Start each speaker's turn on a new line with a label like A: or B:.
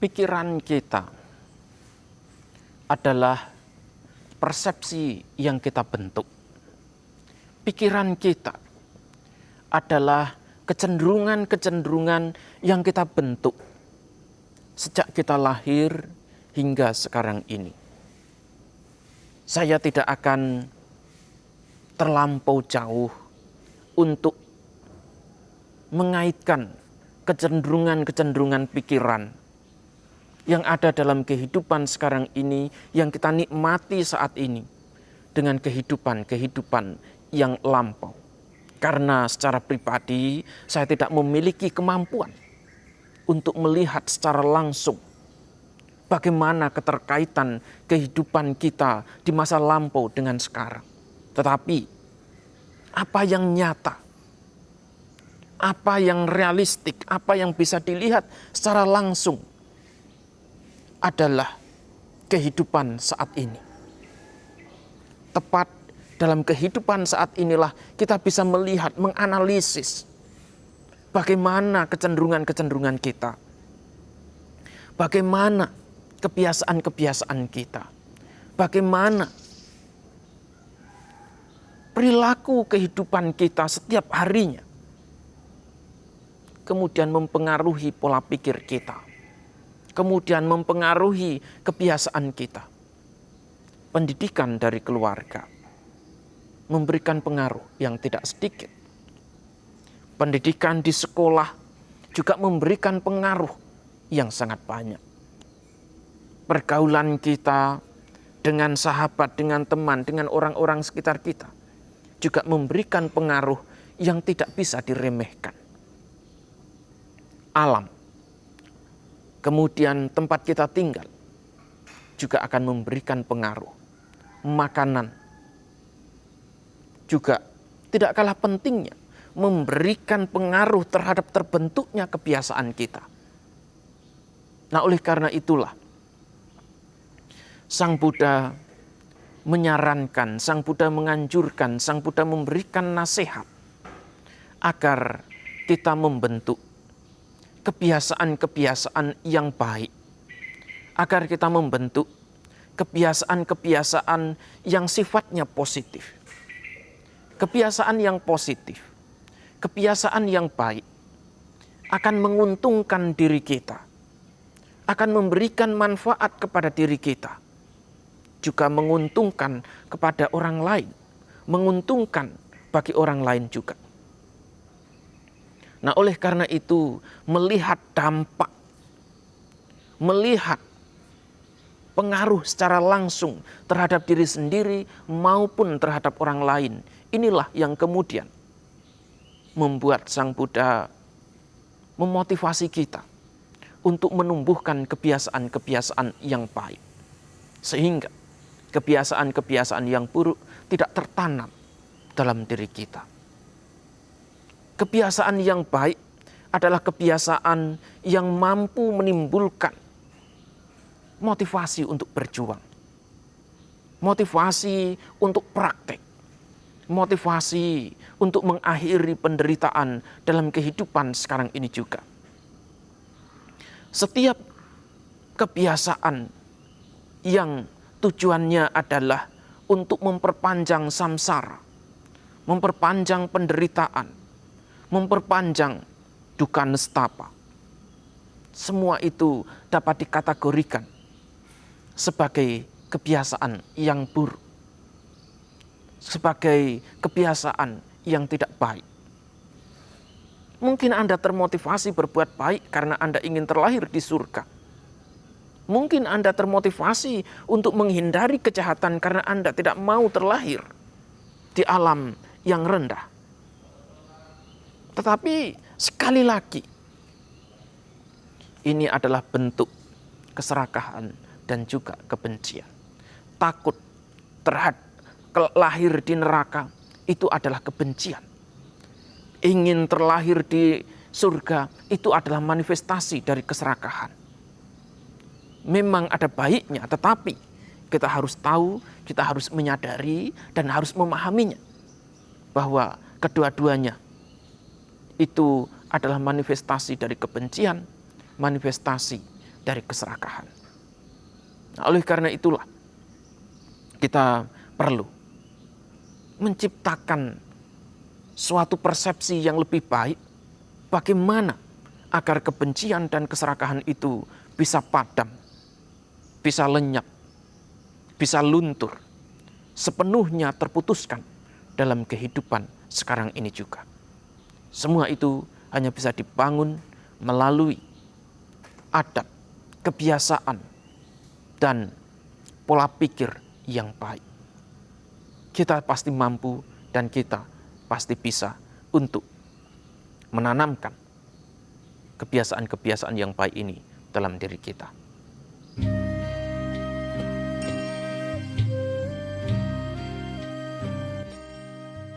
A: Pikiran kita adalah persepsi yang kita bentuk. Pikiran kita adalah kecenderungan-kecenderungan yang kita bentuk sejak kita lahir hingga sekarang ini. Saya tidak akan terlampau jauh untuk mengaitkan kecenderungan-kecenderungan pikiran yang ada dalam kehidupan sekarang ini, yang kita nikmati saat ini, dengan kehidupan yang lampau. Karena secara pribadi, saya tidak memiliki kemampuan untuk melihat secara langsung bagaimana keterkaitan kehidupan kita di masa lampau dengan sekarang. Tetapi, apa yang nyata, apa yang realistik, apa yang bisa dilihat secara langsung adalah kehidupan saat ini. Tepat dalam kehidupan saat inilah kita bisa melihat, menganalisis bagaimana kecenderungan-kecenderungan kita. Bagaimana kebiasaan-kebiasaan kita. Bagaimana perilaku kehidupan kita setiap harinya. Kemudian mempengaruhi pola pikir kita. Kemudian mempengaruhi kebiasaan kita. Pendidikan dari keluarga memberikan pengaruh yang tidak sedikit. Pendidikan di sekolah juga memberikan pengaruh yang sangat banyak. Pergaulan kita dengan sahabat, dengan teman, dengan orang-orang sekitar kita juga memberikan pengaruh yang tidak bisa diremehkan. Alam, kemudian tempat kita tinggal juga akan memberikan pengaruh. Makanan juga tidak kalah pentingnya memberikan pengaruh terhadap terbentuknya kebiasaan kita. Nah, oleh karena itulah Sang Buddha menyarankan, Sang Buddha menganjurkan, Sang Buddha memberikan nasihat agar kita membentuk kebiasaan-kebiasaan yang baik. Agar kita membentuk kebiasaan-kebiasaan yang sifatnya positif. Kebiasaan yang positif, kebiasaan yang baik akan menguntungkan diri kita. Akan memberikan manfaat kepada diri kita. Juga menguntungkan kepada orang lain. Menguntungkan bagi orang lain juga. Nah, oleh karena itu, melihat dampak, melihat pengaruh secara langsung terhadap diri sendiri maupun terhadap orang lain, inilah yang kemudian membuat Sang Buddha memotivasi kita untuk menumbuhkan kebiasaan-kebiasaan yang baik. Sehingga kebiasaan-kebiasaan yang buruk tidak tertanam dalam diri kita. Kebiasaan yang baik adalah kebiasaan yang mampu menimbulkan motivasi untuk berjuang. Motivasi untuk praktek. Motivasi untuk mengakhiri penderitaan dalam kehidupan sekarang ini juga. Setiap kebiasaan yang tujuannya adalah untuk memperpanjang samsara, memperpanjang penderitaan, memperpanjang duka nestapa. Semua itu dapat dikategorikan sebagai kebiasaan yang buruk. Sebagai kebiasaan yang tidak baik. Mungkin Anda termotivasi berbuat baik karena Anda ingin terlahir di surga. Mungkin Anda termotivasi untuk menghindari kejahatan karena Anda tidak mau terlahir di alam yang rendah. Tetapi sekali lagi, ini adalah bentuk keserakahan dan juga kebencian. Takut terhadap lahir di neraka itu adalah kebencian. Ingin terlahir di surga itu adalah manifestasi dari keserakahan. Memang ada baiknya, tetapi kita harus tahu, kita harus menyadari dan harus memahaminya bahwa kedua-duanya itu adalah manifestasi dari kebencian, manifestasi dari keserakahan. Nah, oleh karena itulah kita perlu menciptakan suatu persepsi yang lebih baik bagaimana agar kebencian dan keserakahan itu bisa padam, bisa lenyap, bisa luntur, sepenuhnya terputuskan dalam kehidupan sekarang ini juga. Semua itu hanya bisa dibangun melalui adab, kebiasaan, dan pola pikir yang baik. Kita pasti mampu dan kita pasti bisa untuk menanamkan kebiasaan-kebiasaan yang baik ini dalam diri kita.